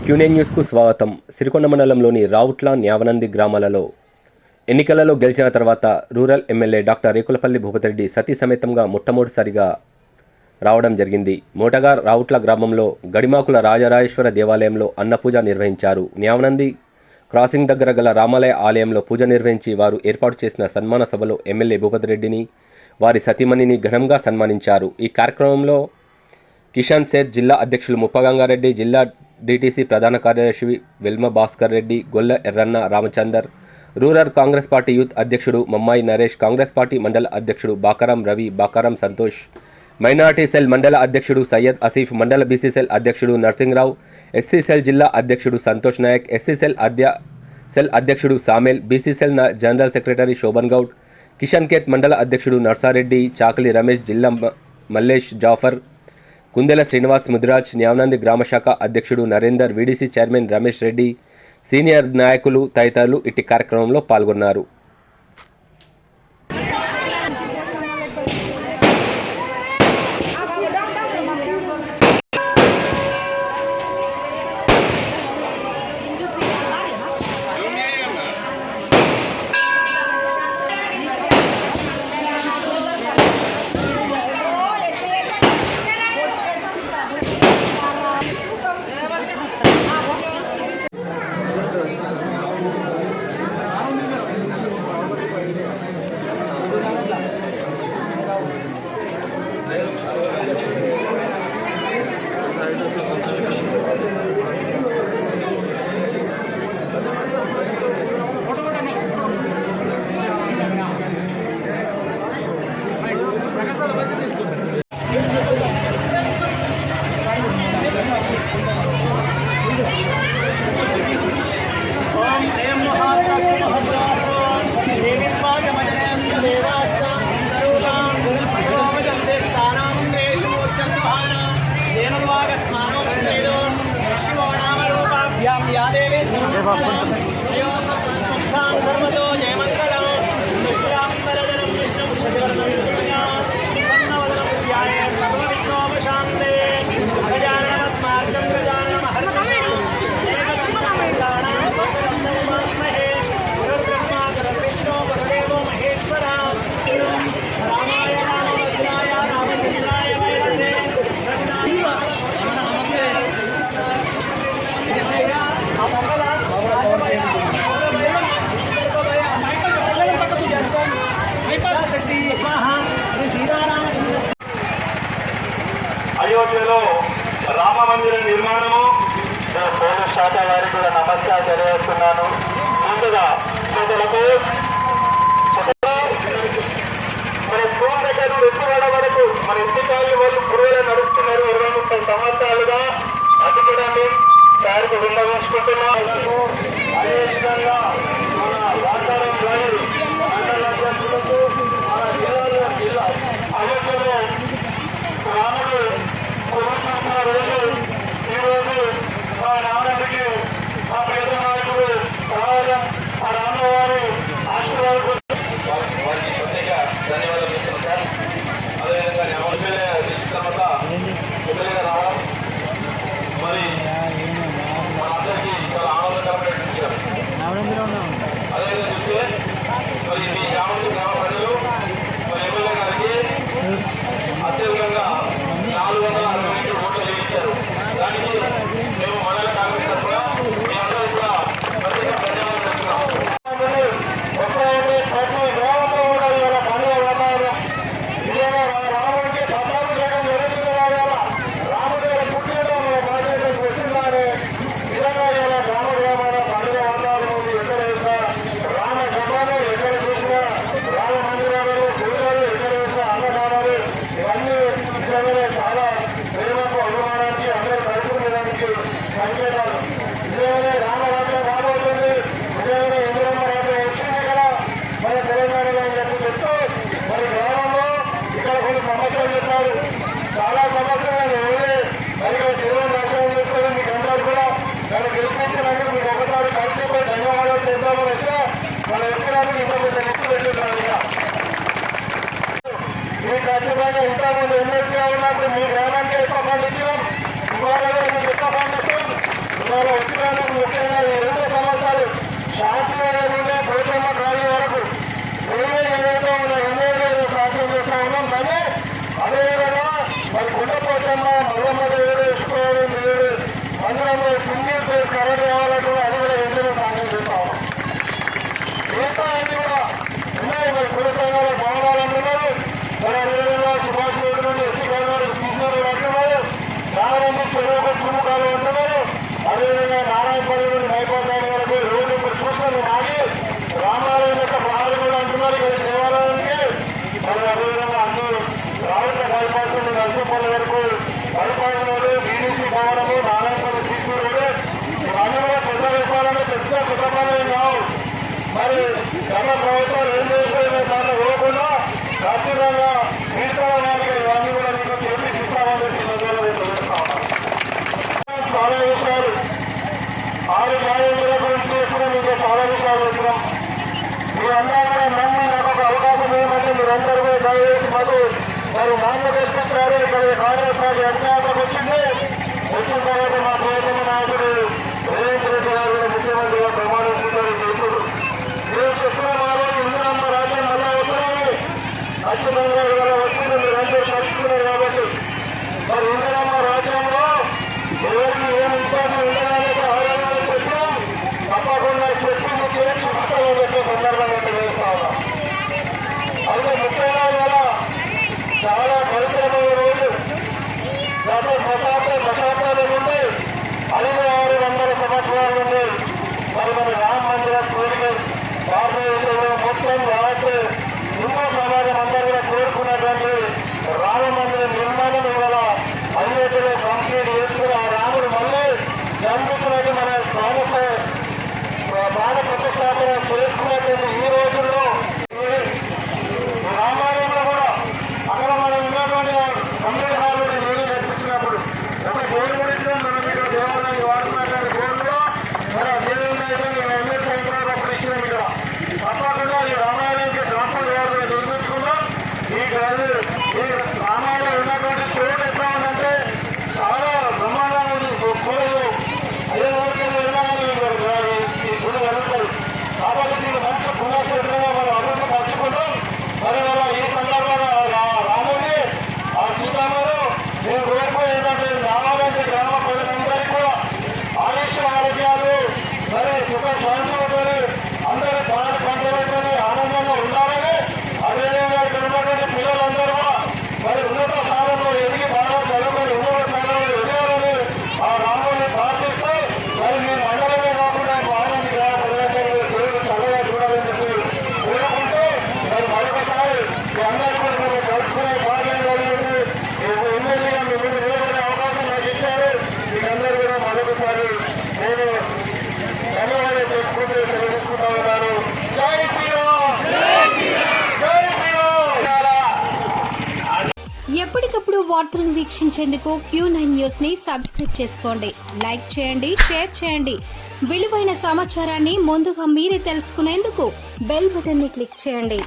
క్యూనే న్యూస్కు స్వాగతం. సిరికొండ మండలంలోని రావుట్ల, న్యావనంది గ్రామాలలో ఎన్నికలలో గెలిచిన తర్వాత rural MLA doctor Rekulapalli Bhupathi Reddy సతీ సమేతంగా మొట్టమొదటిసారిగా రావడం జరిగింది. మోటగా రావుట్ల గ్రామంలో గడిమాకుల రాజరాజేశ్వర దేవాలయంలో అన్నపూజ నిర్వహించారు. న్యావనంది క్రాసింగ్ దగ్గర గల రామాలయ ఆలయంలో పూజ నిర్వహించి వారు ఏర్పాటు చేసిన సన్మాన సభలో ఎమ్మెల్యే భూపతిరెడ్డిని, వారి సతీమణిని ఘనంగా సన్మానించారు. ఈ కార్యక్రమంలో కిషన్ సేత్ జిల్లా అధ్యక్షులు ముప్పగంగారెడ్డి, జిల్లా డిటిసి ప్రధాన కార్యదర్శి Velma Bhaskar Reddy, Golla Erranna Ramachandar, rural Congress party youth అధ్యక్షుడు మమ్మాయి నరేష్, కాంగ్రెస్ పార్టీ మండల అధ్యక్షుడు బాకారం రవి, బాకారం సంతోష్, మైనార్టీ సెల్ మండల అధ్యక్షుడు సయ్యద్ ఆసిఫ్, మండల బీసీ సెల్ అధ్యక్షుడు నర్సింగ్రావు, ఎస్సీ సెల్ జిల్లా అధ్యక్షుడు సంతోష్ నాయక్, ఎస్సీ సెల్ అధ్యక్షుడు Samel, BC cell general secretary Shobhan Goud, Kishan Keth మండల అధ్యక్షుడు నర్సారెడ్డి, చాకలి రమేష్, జిల్లా మల్లేష్ జాఫర్, కుందెల శ్రీనివాస్ ముదిరాజ్, న్యావనంది గ్రామశాఖ అధ్యక్షుడు Narender, VDC chairman Ramesh Reddy, senior నాయకులు తదితరులు ఇట్టి కార్యక్రమంలో పాల్గొన్నారు. గత ప్రభుత్వం ఏం చేసేదో దాంట్లో పోకుండా ఖచ్చితంగా మిగతా వారికి ఇవన్నీ కూడా మీకు చేపిస్తామని చెప్పి సందర్భంగా తెలుస్తా ఉన్నాను. చాలా విషయాలు 6 న్యాయముల గురించి ఎప్పుడు మీకు చాలా విషయాలు చెప్పినాం. మీరందరూ కూడా నమ్మి నాకు ఒక అవకాశం ఏమంటే మీరందరూ కూడా దయచేసి మాకు మరి నాన్న కల్పించారు. ఇక్కడ కాంగ్రెస్ పార్టీ అధికారంలోకి వచ్చింది. వచ్చిన తర్వాత మా ప్రియతమ నాయకుడు రేవంత్ రెడ్డి గారు కూడా ముఖ్యమంత్రిగా ప్రమాణ స్వీకారం చేశారు. మీరు చెప్పిన మాలో ఇందిరమ్మ రాజ్యం మళ్ళా అవసరమే ఖచ్చితంగా ఇవాళ వచ్చింది. మీరందరూ నడుచుకున్నారు కాబట్టి మరి ఇందిరమ్మ రాజ్యంలో ఎవరికి ఏమి ఇబ్బంది ఉండడానికి ఆరోగ్యంగా చెప్పాం. తప్పకుండా చెప్పింది చేసి చూపిస్తామని చెప్పే సందర్భంగా తెలియజేస్తా ఉన్నాం. అయితే ముఖ్యంగా ఇవాళ చాలా పరిశ్రమల రోజు గత దశాబ్దాల నుండి 500 సంవత్సరాల నుండి మరి మన రామ మందిర కోరిక భారతదేశంలో మొత్తం రాష్ట్ర హిందూ సమాజం అందరూ కూడా కోరుకున్నటువంటి రామ మందిర నిర్మాణం ఇవాళ అయోధ్యలో కంప్లీట్ చేసుకుని ఆ రాముడు మళ్ళీ జన్మించినట్టు మన ప్రాణ ప్రతిష్టాపన చేసుకున్నటువంటి ఈ రోజుల్లో రామాలయంలో కూడా అక్కడ మనం ఉన్నటువంటి కంప్లీట్ హాల్ నీళ్ళు నడిపించినప్పుడు ఒక గోడు గురించి మనం ఇక్కడ దేవాలయానికి వాడుతున్నటువంటి గోడులో మన దేవుని ఎమ్మెల్యే సంక్రాంతి ఇచ్చిన ఇక్కడ తప్పకుండా ఈ రామాలయానికి ట్రాన్స్ఫర్ వారు నిర్మించుకున్నాం. ఈ రామాలయం ఉన్నటువంటి చోటు ఎట్లా ఉందంటే చాలా బ్రహ్మాండంగా ఉంది. గుళ్ళు 5 రోజులు వెళ్ళాలని ఈ గుడి వెళ్తారు కాబట్టి దీన్ని మంచి పుణ్యక్షేత్రంగా మనం అభివృద్ధి పరచుకుంటాం. మరి అలా ఈ సందర్భంగా రాముని ఆ సీతారామను నేను కోరుకునే ఏంటంటే రామాలంటే గ్రామ ప్రజలందరికీ కూడా ఆయుష్ ఆరోగ్యాలు మరి సుఖ శాంతులతో అందరూ ప్రాణ పంటలతో ఆనందంగా ఉండాలని అదేవిధంగా ఇక్కడ ఉన్నటువంటి పిల్లలందరూ కూడా మరి ఉన్నత స్థానంలో ఎదిగి బాగా చదువుకొని ఉన్నత స్థానంలో ఎదగాలని ఆ రాముని ప్రార్థిస్తూ మరి మీ మండలమే కాకుండా బాగుంది గ్రామ ప్రజలందరూ దేవుడు చల్లగా చూడాలని చెప్పి కోరుకుంటూ మరి మరొకసారి మీ అందరికీ కూడా మేము కలుసుకునే భాగ్యం కలిగింది. ఎమ్మెల్యేగా మీ ముందు నిలబడే అవకాశం నాకు ఇచ్చారు. మీకందరూ కూడా మరొకసారి నేను ధన్యవాదాలు తెలుసుకుంటూ తెలియజేసుకుంటా ఉన్నాను. జై శ్రీరామ్, జై శ్రీరామ్. ఎప్పటికప్పుడు వార్తలను వీక్షించేందుకు Q9 న్యూస్ ని సబ్స్క్రైబ్ చేసుకోండి, లైక్ చేయండి, షేర్ చేయండి. విలువైన సమాచారాన్ని ముందుగా మీరే తెలుసుకునేందుకు బెల్ బటన్ ని క్లిక్ చేయండి.